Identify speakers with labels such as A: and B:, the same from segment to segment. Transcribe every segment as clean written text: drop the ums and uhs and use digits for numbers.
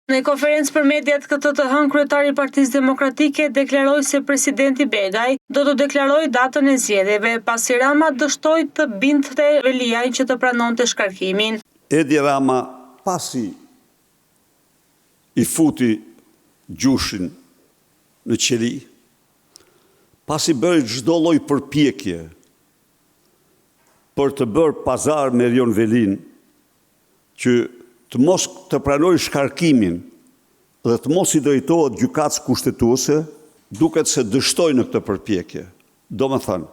A: Në konferencë për mediat këtë të hënë, kryetari i Partisë Demokratike deklaroi se presidenti Begaj do të deklarojë datën e zgjedhjeve, pasi Rama dështoi të binte Veliajn që të pranonte shkarkimin.
B: Edi Rama pasi i futi gjushin në qeli, pasi bëri çdo lloj përpjekje për të bërë pazar me Erion Velin, që të mos të pranoj shkarkimin dhe të mos i drejtohet gjykatës kushtetuese, duket se dështoj në këtë përpjekje. Do më thënë,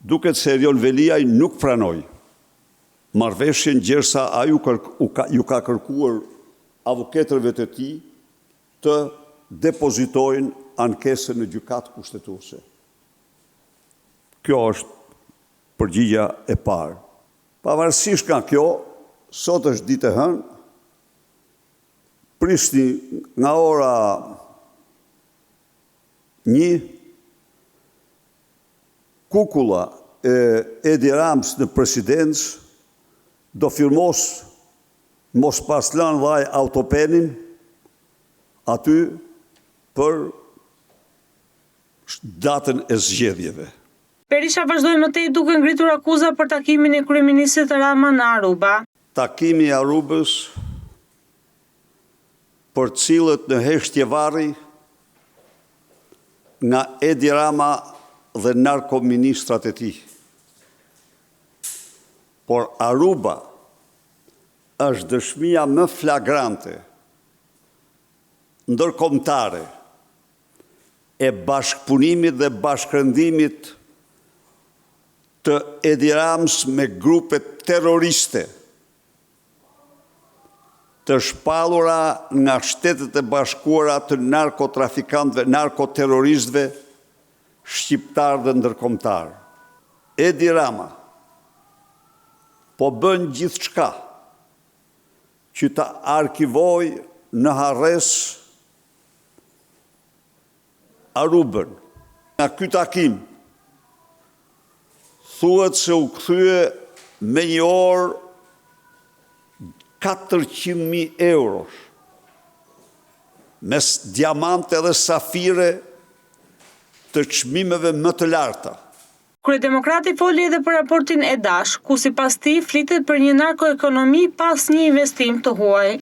B: duket se Erion Veliaj nuk pranoj marrëveshjen, gjersa ai ju ka kërkuar avokatërve të tij të depozitojnë ankesën në gjykatë kushtetuese. Kjo është përgjigja e parë. Pavarësisht nga kjo, sot është ditë e hënë, Prishti nga ora 1, kukulla e Edi Ramës në presidencë do firmos mos pas lënë vaj autopenin aty për datën e zgjedhjeve.
A: Berisha vazhdoi mëtej duke ngritur akuza për takimin e kryeministit Rama në Aruba.
B: Takimi i Arubës, për cilët në heshtje varri nga Edi Rama dhe narkoministrat e tij. Por Aruba është dëshmia më flagrante ndërkombëtare e bashkëpunimit dhe bashkërëndimit të Edi Ramës me grupe terroriste të shpallura nga Shtetet e Bashkuara të narkotrafikantëve, narkoterroristëve shqiptar dhe ndërkombëtar. Edi Rama po bën gjithçka që ta arkivoj në harres Arubën. Nga ky takim thuhet se u kthye me një orë 400.000 eurosh, mes diamante dhe safire të çmimeve më të larta.
A: Kryedemokrati foli edhe për raportin e Dash, ku sipas tij flitet për një narkoekonomi pas një investim të huaj.